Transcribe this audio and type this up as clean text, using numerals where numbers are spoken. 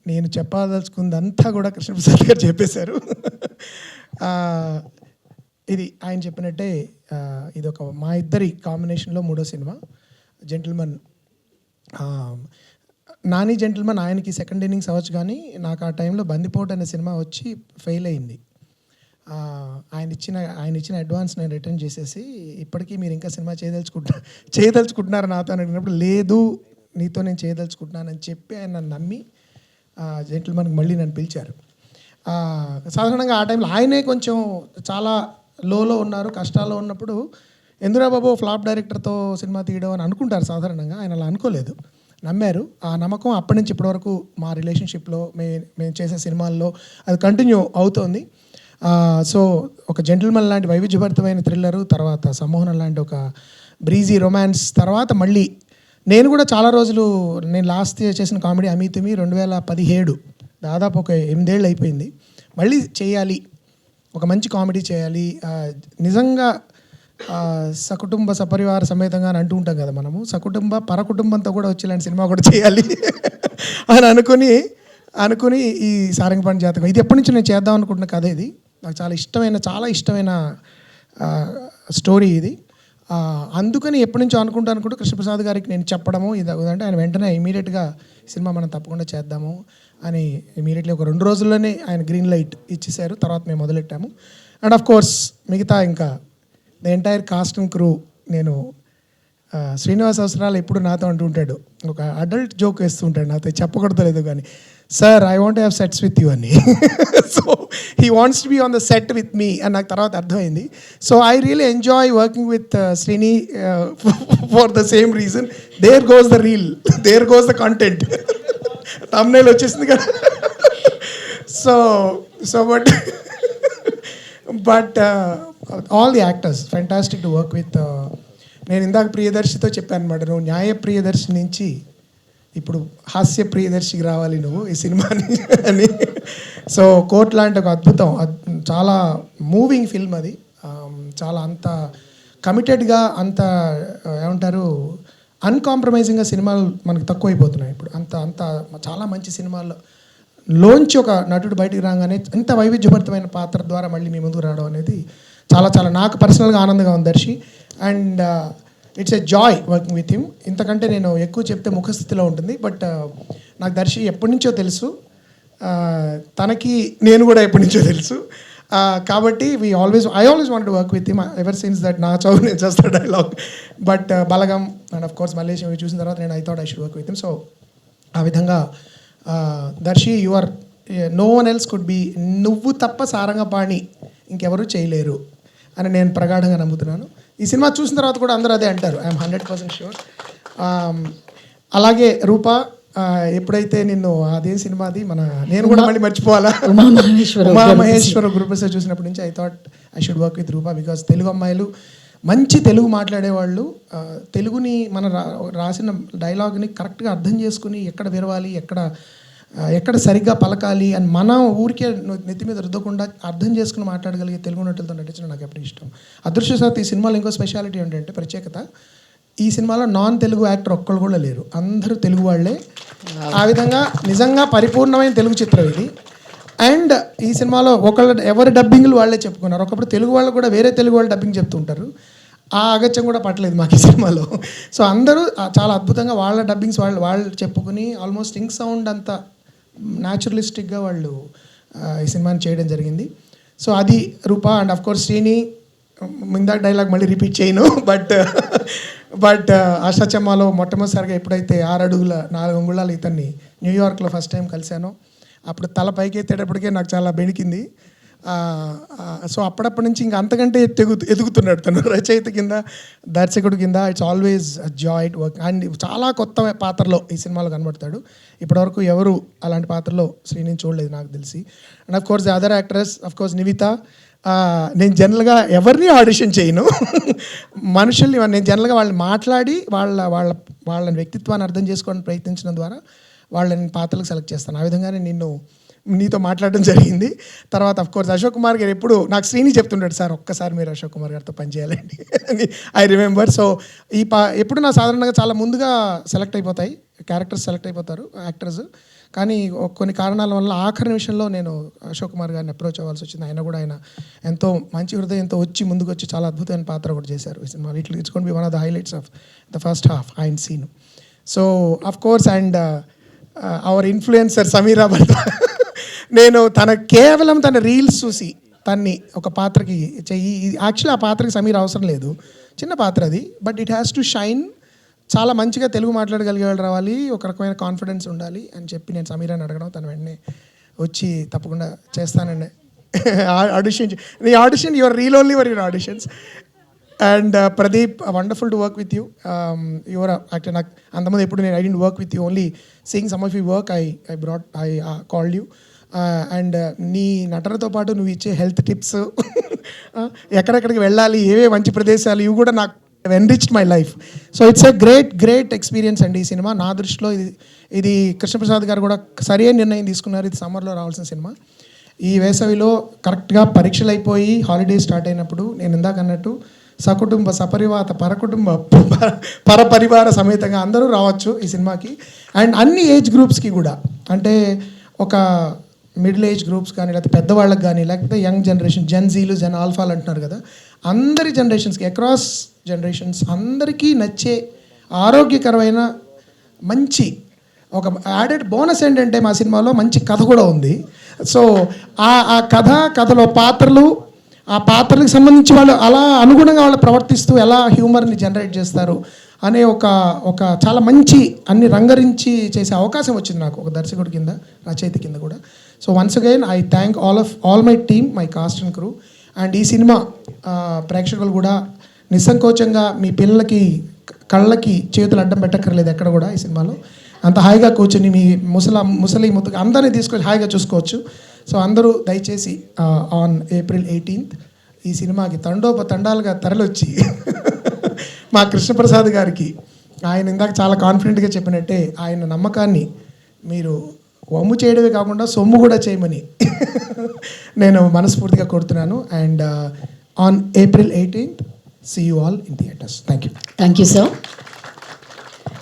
నేను చెప్పదలుచుకుందంతా కూడా కృష్ణప్రసాద్ గారు చెప్పేశారు. ఇది ఆయన చెప్పినట్టే ఇది ఒక మా ఇద్దరి కాంబినేషన్లో మూడో సినిమా జెంటిల్మన్. నాని జెంటిల్మన్ ఆయనకి సెకండ్ ఇన్నింగ్స్ అవ్వచ్చు, కానీ నాకు ఆ టైంలో బందిపోటు అనే సినిమా వచ్చి ఫెయిల్ అయింది. ఆయన ఇచ్చిన అడ్వాన్స్ నేను రిటర్న్ చేసేసి, ఇప్పటికీ మీరు ఇంకా సినిమా చేయదలుచుకుంటున్నారు నాతో అని అడిగినప్పుడు, లేదు నీతో నేను చేయదలుచుకుంటున్నానని చెప్పి ఆయన నన్ను నమ్మి జెంటిల్మన్కి మళ్ళీ నన్ను పిలిచారు. సాధారణంగా ఆ టైంలో ఆయనే కొంచెం చాలా లోలో ఉన్నారు, కష్టాల్లో ఉన్నప్పుడు ఎందురా బాబు ఫ్లాప్ డైరెక్టర్తో సినిమా తీయడం అని అనుకుంటారు సాధారణంగా. ఆయన అలా అనుకోలేదు, నమ్మారు. ఆ నమ్మకం అప్పటి నుంచి ఇప్పటివరకు మా రిలేషన్షిప్లో మేము చేసే సినిమాల్లో అది కంటిన్యూ అవుతోంది. సో ఒక జెంటిల్మన్ లాంటి వైవిధ్యభరితమైన థ్రిల్లరు, తర్వాత సమ్మోహనం లాంటి ఒక బ్రీజీ రొమాన్స్, తర్వాత మళ్ళీ నేను కూడా చాలా రోజులు, నేను లాస్ట్ ఇయర్ చేసిన కామెడీ అమితుమి 2017, దాదాపు ఒక 8 ఏళ్ళు అయిపోయింది. మళ్ళీ చేయాలి, ఒక మంచి కామెడీ చేయాలి, నిజంగా సకుటుంబ సపరివార సమేతంగా అని అంటూ ఉంటాం కదా మనము, సకుటుంబ పరకుటుంబంతో కూడా వచ్చేలాంటి సినిమా కూడా చేయాలి అని అనుకుని ఈ సారంగపాణి జాతకం ఇది ఎప్పటి నుంచి నేను చేద్దాం అనుకుంటున్న కథ. ఇది నాకు చాలా ఇష్టమైన స్టోరీ ఇది. అందుకని ఎప్పటి నుంచో అనుకుంటూ కృష్ణప్రసాద్ గారికి నేను చెప్పడము ఇది అంటే ఆయన వెంటనే ఇమీడియట్గా సినిమా మనం తప్పకుండా చేద్దాము అని ఇమీడియట్లీ ఒక 2 రోజుల్లోనే ఆయన గ్రీన్ లైట్ ఇచ్చేశారు. తర్వాత మేము మొదలెట్టాము. అండ్ ఆఫ్ కోర్స్ మిగతా ఇంకా the entire cost and crew. నేను శ్రీనివాస్ అవసరాలు ఎప్పుడు నాతో అంటూ ఉంటాడు, ఒక అడల్ట్ జోక్ వేస్తూ ఉంటాడు నాతో, చెప్పకూడదు కానీ, sir I want have sets with you అని. So he wants to be on the set with me అని నాకు తర్వాత అర్థమైంది. So I really enjoy working with Srini for the same reason. There goes the reel, there goes the content. thumbnail వచ్చేసింది కదా. So but all the actors fantastic to work with. నేను ఇందాక ప్రియదర్శితో చెప్పాను అనమాట, నువ్వు న్యాయ ప్రియదర్శి నుంచి ఇప్పుడు హాస్య ప్రియదర్శికి రావాలి నువ్వు ఈ సినిమాని అని. సో కోర్ట్ లాంటి ఒక అద్భుతం, చాలా మూవింగ్ ఫిల్మ్ అది. చాలా అంత కమిటెడ్గా, అంత ఏమంటారు అన్కాంప్రమైజింగ్గా సినిమాలు మనకు తక్కువైపోతున్నాయి ఇప్పుడు. అంత చాలా మంచి సినిమాల్లో లోంచి ఒక నటుడు బయటికి రాగానే ఇంత వైవిధ్యభరితమైన పాత్ర ద్వారా మళ్ళీ మీ ముందుకు రావడం అనేది చాలా నాకు పర్సనల్గా ఆనందంగా ఉంది Darshi. And it's a joy working with him. ఇంతకంటే నేను ఎక్కువ చెప్తే ముఖస్థితిలో ఉంటుంది. బట్ నాకు దర్శి ఎప్పటి నుంచో తెలుసు, తనకి నేను కూడా ఎప్పటి నుంచో తెలుసు. కాబట్టి I always want to work with him ever since that. నా చౌ నేను చేస్తా dialogue. But Balagam and of course Malaysia ఇవి చూసిన తర్వాత నేను I thought I should work with him. So ఆ విధంగా Darshi you are no one else could be, నువ్వు తప్ప సారంగపాణి ఇంకెవరూ చేయలేరు అని నేను ప్రగాఢంగా నమ్ముతున్నాను. ఈ సినిమా చూసిన తర్వాత కూడా అందరూ అదే అంటారు, ఐఎమ్ 100% షూర్. అలాగే రూపా, ఎప్పుడైతే నిన్ను అదే సినిమాది నేను కూడా మళ్ళీ మర్చిపోవాలా, ఉమామహేశ్వర గురుప్రసాద్ చూసినప్పటి నుంచి I thought I should work with Roopa. Because Telugu అమ్మాయిలు మంచి తెలుగు మాట్లాడేవాళ్ళు, తెలుగుని మన రాసిన డైలాగ్ని కరెక్ట్గా అర్థం చేసుకుని ఎక్కడ విరవాలి, ఎక్కడ సరిగ్గా పలకాలి అని మనం ఊరికే నెత్తి మీద రుద్దకుండా అర్థం చేసుకుని మాట్లాడగలిగే తెలుగు నటులతో నటించడం నాకు ఎప్పుడు ఇష్టం. అదృష్టవశాత్తు ఈ సినిమాలో ఇంకో స్పెషాలిటీ ఏంటంటే, ప్రత్యేకత, ఈ సినిమాలో నాన్ తెలుగు యాక్టర్ ఒక్కళ్ళు కూడా లేరు, అందరూ తెలుగు వాళ్ళే. ఆ విధంగా నిజంగా పరిపూర్ణమైన తెలుగు చిత్రం ఇది. అండ్ ఈ సినిమాలో ఎవరి డబ్బింగ్లు వాళ్ళే చెప్పుకున్నారు. ఒకప్పుడు తెలుగు వాళ్ళు కూడా వేరే తెలుగు వాళ్ళు డబ్బింగ్ చెప్తుంటారు, ఆ అగత్యం కూడా పట్టలేదు మాకు ఈ సినిమాలో. సో అందరూ చాలా అద్భుతంగా వాళ్ళ డబ్బింగ్స్ వాళ్ళు చెప్పుకుని ఆల్మోస్ట్ ఇంక్ సౌండ్ అంతా న్యాచురలిస్టిక్గా వాళ్ళు ఈ సినిమాని చేయడం జరిగింది. సో అది రూపా. అండ్ ఆఫ్ కోర్స్ శ్రీని, ఇందాక డైలాగ్ మళ్ళీ రిపీట్ చేయను, బట్ ఆశాచమ్మాలో మొట్టమొదటిసారిగా ఎప్పుడైతే 6 అడుగుల 4 అంగుళాలు ఇతన్ని న్యూయార్క్లో ఫస్ట్ టైం కలిశానో, అప్పుడు తల పైకి ఎత్తేటప్పటికే నాకు చాలా బెణికింది. సో అప్పటి నుంచి ఇంకా అంతకంటే ఎదుగుతున్నాడు తను, రచయిత కింద, దర్శకుడు కింద. It's always Joy work. And చాలా కొత్త పాత్రలో ఈ సినిమాలో కనబడతాడు. ఇప్పటివరకు ఎవరు అలాంటి పాత్రలో శ్రీని చూడలేదు నాకు తెలిసి. And of course the other actress, of course Nivitha. నేను జనరల్గా ఎవరిని ఆడిషన్ చేయను, మనుషుల్ని నేను జనరల్గా వాళ్ళని మాట్లాడి వాళ్ళ వ్యక్తిత్వాన్ని అర్థం చేసుకోవడానికి ప్రయత్నించడం ద్వారా వాళ్ళని పాత్రలకు సెలెక్ట్ చేస్తాను. ఆ విధంగానే నిన్ను నీతో మాట్లాడడం జరిగింది. తర్వాత కోర్స్ అశోక్ కుమార్ గారు ఎప్పుడు నాకు శ్రీని చెప్తుంటాడు, సార్ ఒక్కసారి మీరు అశోక్ కుమార్ గారితో పనిచేయాలండి అని ఐ రిమెంబర్. సో ఎప్పుడు నా సాధారణంగా చాలా ముందుగా సెలెక్ట్ అయిపోతాయి క్యారెక్టర్స్, సెలెక్ట్ అయిపోతారు యాక్టర్స్. కానీ కొన్ని కారణాల వల్ల ఆఖరి నిమిషంలో నేను అశోక్ కుమార్ గారిని అప్రోచ్ అవ్వాల్సి వచ్చింది. ఆయన కూడా ఆయన ఎంతో మంచి హృదయంతో వచ్చి ముందుకు వచ్చి చాలా అద్భుతమైన పాత్ర కూడా చేశారు ఈ సినిమా. It's gonna be one of the highlights of the first half ఆయన scene. So of course and our influencer Sameera భర్త నేను కేవలం తన రీల్స్ చూసి తన్ని ఒక పాత్రకి చెయ్యి, యాక్చువల్లీ ఆ పాత్రకి సమీర అవసరం లేదు, చిన్న పాత్ర అది, but it has to shine. చాలా మంచిగా తెలుగు మాట్లాడగలిగే వాళ్ళు రావాలి, ఒక రకమైన కాన్ఫిడెన్స్ ఉండాలి అని చెప్పి నేను సమీరాని అడగడం, తను వెంటనే వచ్చి తప్పకుండా చేస్తానండి ఆడిషన్. నీ audition your reel only were your auditions. And Pradeep, wonderful to work with you. Your actor. నాకు అంతమంది ఎప్పుడు నేను I didn't work with you, only seeing some of you work I called you. And నీ నటనతో పాటు నువ్వు ఇచ్చే హెల్త్ టిప్స్, ఎక్కడెక్కడికి వెళ్ళాలి, ఏవే మంచి ప్రదేశాలు, ఇవి కూడా నాకు enriched my life. So it's a great experience అండి ఈ సినిమా. నా దృష్టిలో ఇది కృష్ణప్రసాద్ గారు కూడా సరైన నిర్ణయం తీసుకున్నారు. ఇది సమ్మర్లో రావాల్సిన సినిమా. ఈ వేసవిలో కరెక్ట్గా పరీక్షలు అయిపోయి హాలిడేస్ స్టార్ట్ అయినప్పుడు నేను ఇందాక అన్నట్టు సకుటుంబ సపరివాత పరకుటుంబ పరపరివార సమేతంగా అందరూ రావచ్చు ఈ సినిమాకి. అండ్ అన్ని ఏజ్ గ్రూప్స్కి కూడా, అంటే ఒక మిడిల్ ఏజ్ గ్రూప్స్ కానీ, లేకపోతే పెద్దవాళ్ళకి కానీ, లేకపోతే యంగ్ జనరేషన్, జెన్జీలు, జెన్ ఆల్ఫాలు అంటున్నారు కదా, అందరి జనరేషన్స్కి, అక్రాస్ జనరేషన్స్ అందరికీ నచ్చే ఆరోగ్యకరమైన మంచి ఒక యాడెడ్ బోనస్ ఏంటంటే మా సినిమాలో మంచి కథ కూడా ఉంది. సో ఆ కథలో పాత్రలు, ఆ పాత్రలకు సంబంధించి వాళ్ళు అలా అనుగుణంగా వాళ్ళు ప్రవర్తిస్తూ ఎలా హ్యూమర్ని జనరేట్ చేస్తారు అనే ఒక చాలా మంచి అన్ని రంగరించి చేసే అవకాశం వచ్చింది నాకు ఒక దర్శకుడి కింద, రచయిత కింద కూడా. So once again I thank all my team, my cast and crew. And ఈ సినిమా ప్రేక్షకులు కూడా నిస్సంకోచంగా మీ పిల్లలకి కళ్ళకి చేతులు అడ్డం పెట్టక్కర్లేదు ఎక్కడ కూడా. ఈ సినిమాలో అంత హాయిగా కూర్చొని మీ ముసలి ముద్దుగా అందరినీ తీసుకొని హాయిగా చూసుకోవచ్చు. సో అందరూ దయచేసి ఆన్ April 18th ఈ సినిమాకి తండోపతండాలుగా తరలొచ్చి మా కృష్ణప్రసాద్ గారికి, ఆయన ఇందాక చాలా కాన్ఫిడెంట్గా చెప్పినట్టే, ఆయన నమ్మకాన్ని మీరు వమ్ము చేయడమే కాకుండా సొమ్ము కూడా చేయమని నేను మనస్ఫూర్తిగా కోరుతున్నాను. And on April 18th, see you all in theatres. Thank you. Thank you, sir.